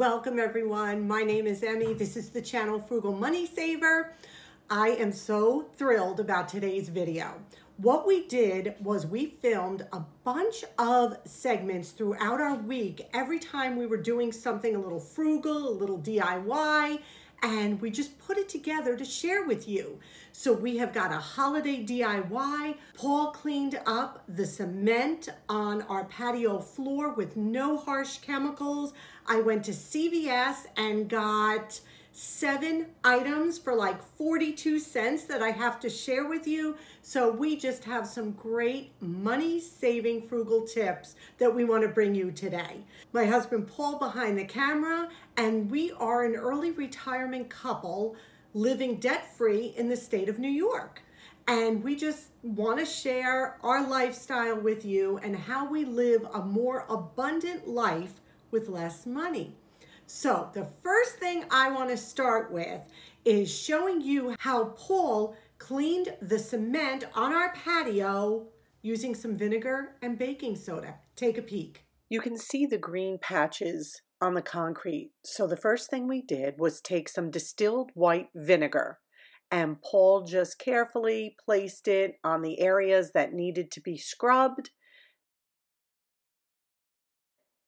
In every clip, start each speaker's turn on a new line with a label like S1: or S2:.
S1: Welcome everyone. My name is Emmy. This is the channel Frugal Money Saver. I am so thrilled about today's video. What we did was we filmed a bunch of segments throughout our week every time we were doing something a little frugal, a little DIY, and we just put it together to share with you. So we have got a holiday DIY. Paul cleaned up the cement on our patio floor with no harsh chemicals. I went to CVS and got 7 items for like 42 cents that I have to share with you. So we just have some great money-saving frugal tips that we want to bring you today. My husband Paul behind the camera, and we are an early retirement couple living debt-free in the state of New York. And we just want to share our lifestyle with you and how we live a more abundant life with less money. So the first thing I want to start with is showing you how Paul cleaned the cement on our patio using some vinegar and baking soda. Take a peek. You can see the green patches on the concrete. So the first thing we did was take some distilled white vinegar, and Paul just carefully placed it on the areas that needed to be scrubbed.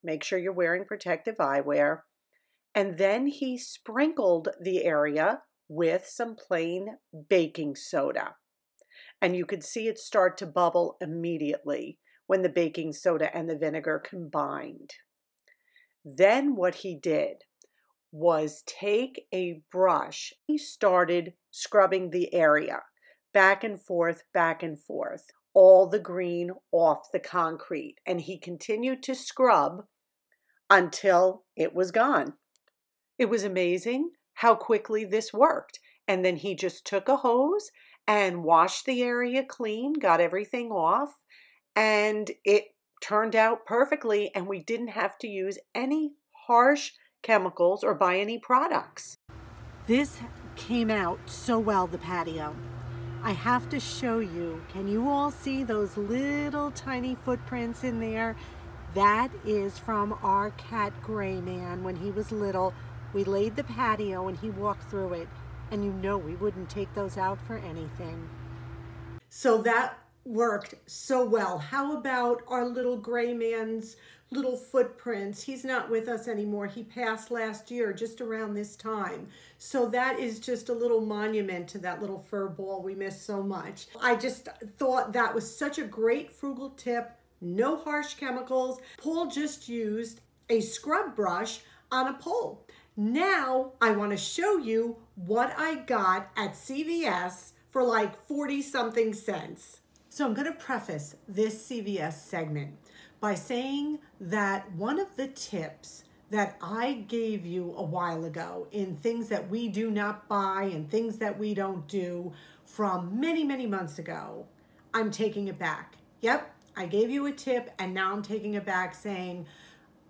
S1: Make sure you're wearing protective eyewear. And then he sprinkled the area with some plain baking soda. And you could see it start to bubble immediately when the baking soda and the vinegar combined. Then what he did was take a brush. He started scrubbing the area, back and forth, all the green off the concrete. And he continued to scrub until it was gone. It was amazing how quickly this worked. And then he just took a hose and washed the area clean, got everything off, and it turned out perfectly, and we didn't have to use any harsh chemicals or buy any products. This came out so well, the patio. I have to show you. Can you all see those little tiny footprints in there? That is from our cat Gray Man when he was little. We laid the patio and he walked through it, and you know we wouldn't take those out for anything. So that worked so well. How about our little Gray Man's little footprints? He's not with us anymore. He passed last year, just around this time. So that is just a little monument to that little fur ball we miss so much. I just thought that was such a great frugal tip. No harsh chemicals. Paul just used a scrub brush on a pole. Now I want to show you what I got at CVS for like 40-something cents. So I'm going to preface this CVS segment by saying that one of the tips that I gave you a while ago in things that we do not buy and things that we don't do from many, many months ago, I'm taking it back. Yep, I gave you a tip and now I'm taking it back saying,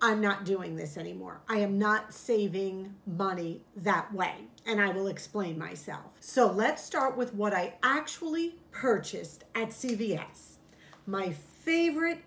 S1: I'm not doing this anymore. I am not saving money that way, and I will explain myself. So let's start with what I actually purchased at CVS. My favorite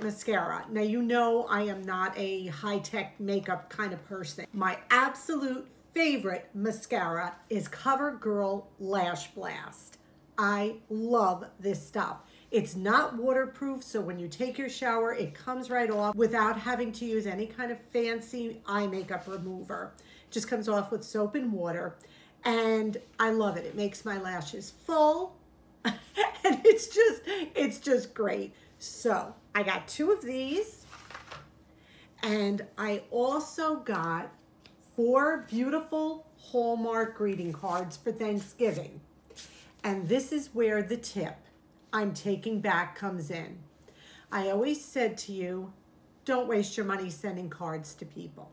S1: mascara. Now you know I am not a high-tech makeup kind of person. My absolute favorite mascara is CoverGirl Lash Blast. I love this stuff. It's not waterproof, so when you take your shower, it comes right off without having to use any kind of fancy eye makeup remover. It just comes off with soap and water, and I love it. It makes my lashes full, and it's just great. So I got 2 of these, and I also got 4 beautiful Hallmark greeting cards for Thanksgiving. And this is where the tip I'm taking back comes in. I always said to you, don't waste your money sending cards to people.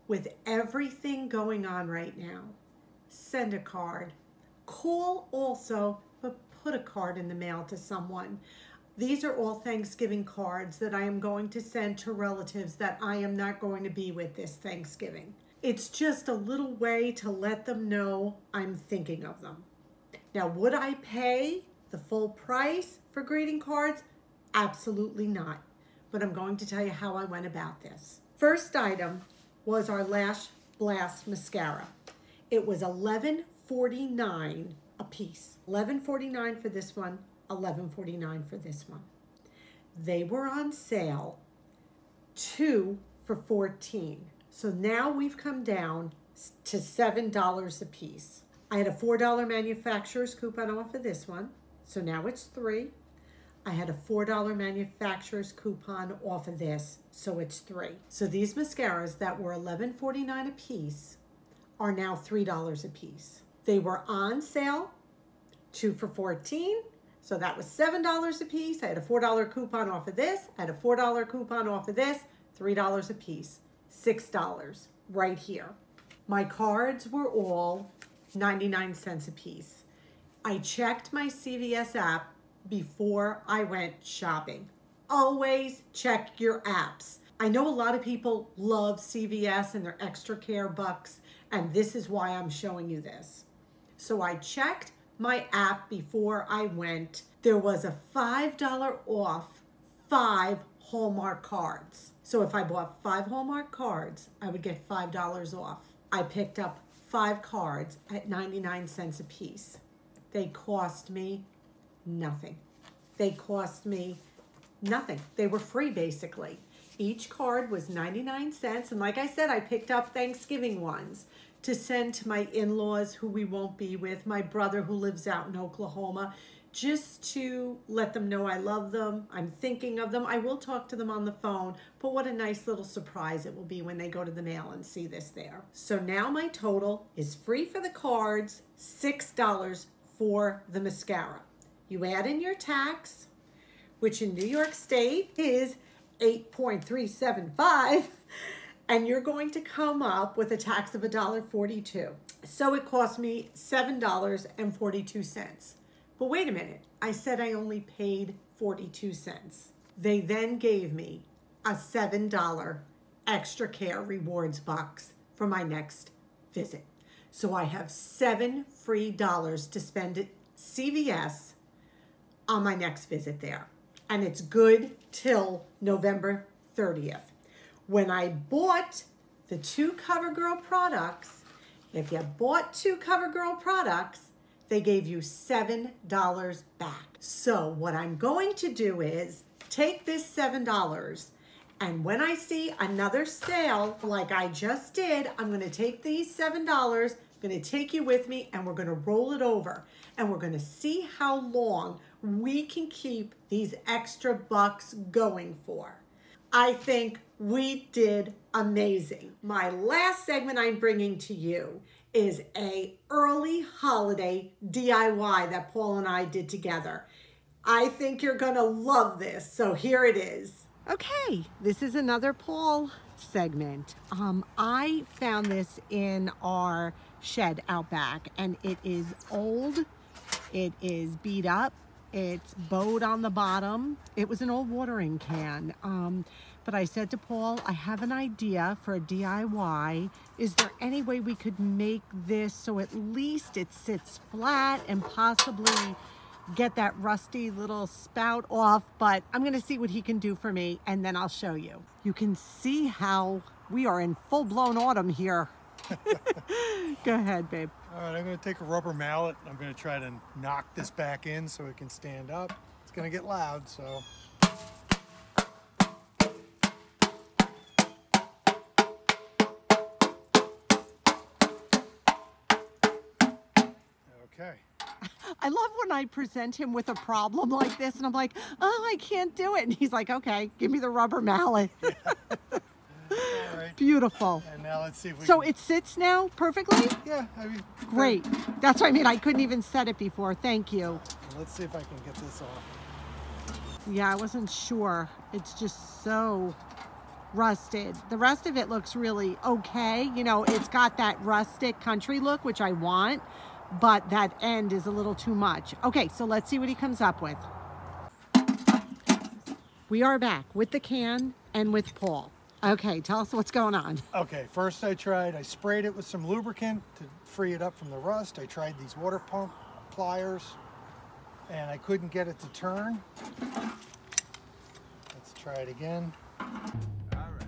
S1: With everything going on right now, send a card. Call also, but put a card in the mail to someone. These are all Thanksgiving cards that I am going to send to relatives that I am not going to be with this Thanksgiving. It's just a little way to let them know I'm thinking of them. Now, would I pay the full price for greeting cards? Absolutely not. But I'm going to tell you how I went about this. First item was our Lash Blast mascara. It was $11.49 a piece. $11.49 for this one, $11.49 for this one. They were on sale, 2 for $14. So now we've come down to $7 a piece. I had a $4 manufacturer's coupon off of this one, so now it's 3. I had a $4 manufacturer's coupon off of this, so it's 3. So these mascaras that were $11.49 a piece are now $3 a piece. They were on sale, 2 for $14, so that was $7 a piece. I had a $4 coupon off of this, I had a $4 coupon off of this, $3 a piece, $6 right here. My cards were all 99 cents a piece. I checked my CVS app before I went shopping. Always check your apps. I know a lot of people love CVS and their extra care bucks, and this is why I'm showing you this. So I checked my app before I went. There was a $5 off 5 Hallmark cards. So if I bought 5 Hallmark cards, I would get $5 off. I picked up 5 cards at 99 cents a piece. They cost me nothing. They cost me nothing. They were free basically. Each card was 99 cents. And like I said, I picked up Thanksgiving ones to send to my in-laws who we won't be with, my brother who lives out in Oklahoma, just to let them know I love them. I'm thinking of them. I will talk to them on the phone, but what a nice little surprise it will be when they go to the mail and see this there. So now my total is free for the cards, $6 for the mascara. You add in your tax, which in New York State is 8.375, and you're going to come up with a tax of $1.42. So it cost me $7.42. But wait a minute, I said I only paid 42 cents. They then gave me a $7 extra care rewards box for my next visit. So I have $7 free to spend at CVS on my next visit there. And it's good till November 30th. When I bought the 2 CoverGirl products, if you bought 2 CoverGirl products, they gave you $7 back. So what I'm going to do is take this $7, and when I see another sale like I just did, I'm gonna take these $7, I'm gonna take you with me, and we're gonna roll it over, and we're gonna see how long we can keep these extra bucks going for. I think we did amazing. My last segment I'm bringing to you is a early holiday DIY that Paul and I did together. I think you're gonna love this, so here it is. Okay, this is another Paul segment. I found this in our shed out back, and it is old, it is beat up, it's bowed on the bottom. It was an old watering can. But I said to Paul, I have an idea for a DIY. Is there any way we could make this so at least it sits flat and possibly get that rusty little spout off? But I'm gonna see what he can do for me, and then I'll show you. You can see how we are in full-blown autumn here. Go ahead, babe.
S2: All right, I'm going to take a rubber mallet. I'm going to try to knock this back in so it can stand up. It's going to get loud, so. Okay.
S1: I love when I present him with a problem like this, and I'm like, oh, I can't do it. And he's like, okay, give me the rubber mallet.
S2: Yeah. All right.
S1: Beautiful.
S2: And now let's see if we
S1: So it sits now perfectly?
S2: Yeah. I mean,
S1: great. That's what I mean. I couldn't even set it before. Thank you.
S2: Let's see if I can get this off.
S1: Yeah, I wasn't sure. It's just so rusted. The rest of it looks really okay. You know, it's got that rustic country look, which I want, but that end is a little too much. Okay, so let's see what he comes up with. We are back with the can and with Paul. Okay, tell us what's going on.
S2: Okay, first I sprayed it with some lubricant to free it up from the rust. I tried these water pump pliers, and I couldn't get it to turn. Let's try it again. All right.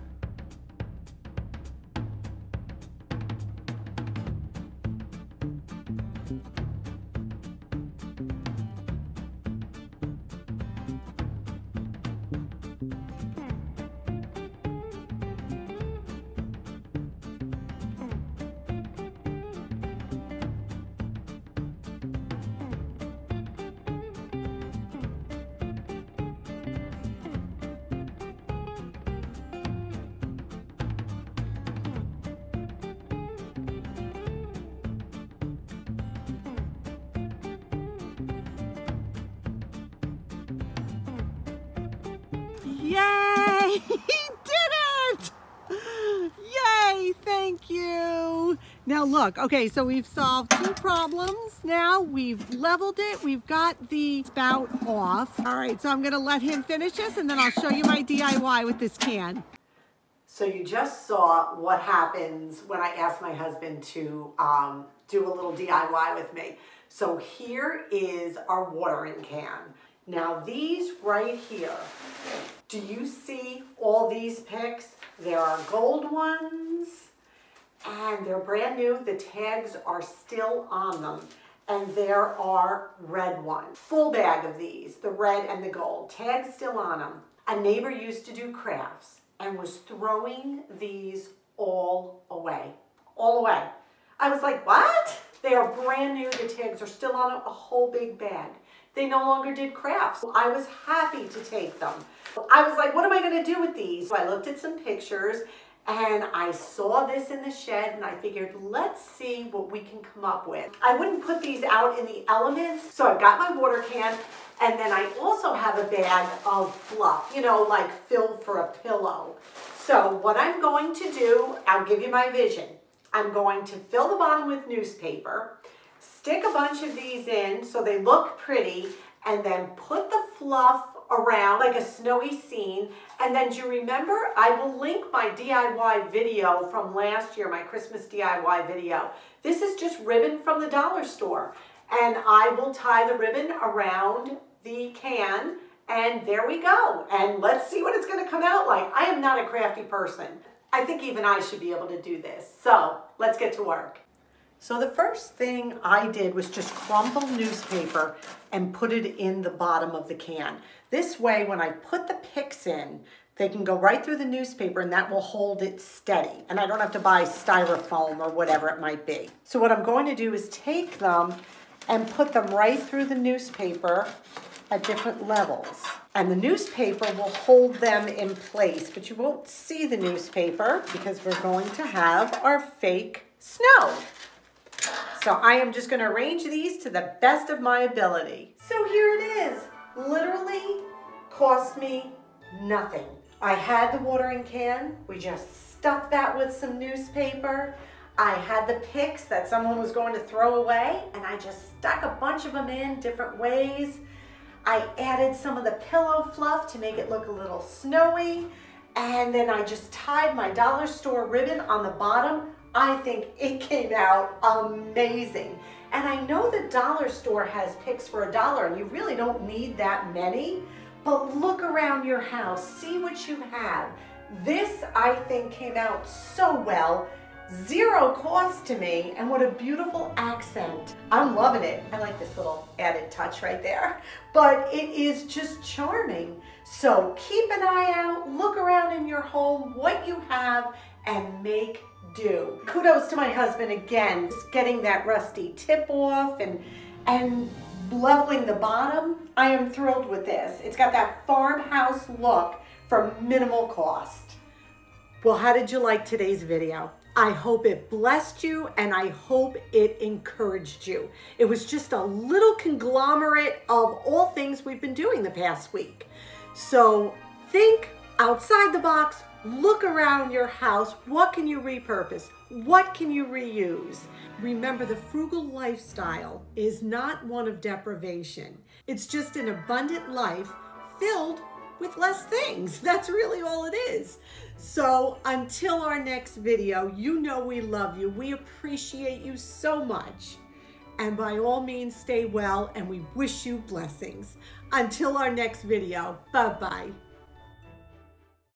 S1: He did it! Yay, thank you. Now look, okay, so we've solved 2 problems. Now we've leveled it. We've got the spout off. All right, so I'm gonna let him finish this and then I'll show you my DIY with this can. So you just saw what happens when I ask my husband to do a little DIY with me. So here is our watering can. Now these right here, do you see all these picks? There are gold ones and they're brand new. The tags are still on them. And there are red ones. Full bag of these, the red and the gold. Tags still on them. A neighbor used to do crafts and was throwing these all away. All away. I was like, what? They are brand new. The tags are still on a whole big bag. They no longer did crafts. I was happy to take them. I was like, what am I going to do with these? So I looked at some pictures and I saw this in the shed and I figured, let's see what we can come up with. I wouldn't put these out in the elements, so I've got my water can and then I also have a bag of fluff, you know, like filled for a pillow. So what I'm going to do, I'll give you my vision. I'm going to fill the bottom with newspaper, stick a bunch of these in so they look pretty, and then put the fluff around like a snowy scene. And then do you remember, I will link my DIY video from last year, my Christmas DIY video. This is just ribbon from the dollar store. And I will tie the ribbon around the can, and there we go. And let's see what it's gonna come out like. I am not a crafty person. I think even I should be able to do this. So let's get to work. So the first thing I did was just crumple newspaper and put it in the bottom of the can. This way, when I put the picks in, they can go right through the newspaper and that will hold it steady. And I don't have to buy styrofoam or whatever it might be. So what I'm going to do is take them and put them right through the newspaper at different levels. And the newspaper will hold them in place, but you won't see the newspaper because we're going to have our fake snow. So I am just gonna arrange these to the best of my ability. So here it is. Literally cost me nothing. I had the watering can. We just stuffed that with some newspaper. I had the picks that someone was going to throw away, and I just stuck a bunch of them in different ways. I added some of the pillow fluff to make it look a little snowy, and then I just tied my dollar store ribbon on the bottom. I think it came out amazing. And I know the dollar store has picks for $1 and you really don't need that many, but look around your house, see what you have. This, I think, came out so well. Zero cost to me, and what a beautiful accent. I'm loving it. I like this little added touch right there, but it is just charming. So keep an eye out, look around in your home, what you have, and make do. Kudos to my husband again, just getting that rusty tip off and leveling the bottom. I am thrilled with this. It's got that farmhouse look for minimal cost. Well, how did you like today's video? I hope it blessed you and I hope it encouraged you. It was just a little conglomerate of all things we've been doing the past week. So think outside the box, look around your house. What can you repurpose? What can you reuse? Remember, the frugal lifestyle is not one of deprivation. It's just an abundant life filled with less things. That's really all it is. So until our next video, you know we love you. We appreciate you so much. And by all means, stay well, and we wish you blessings. Until our next video, bye-bye.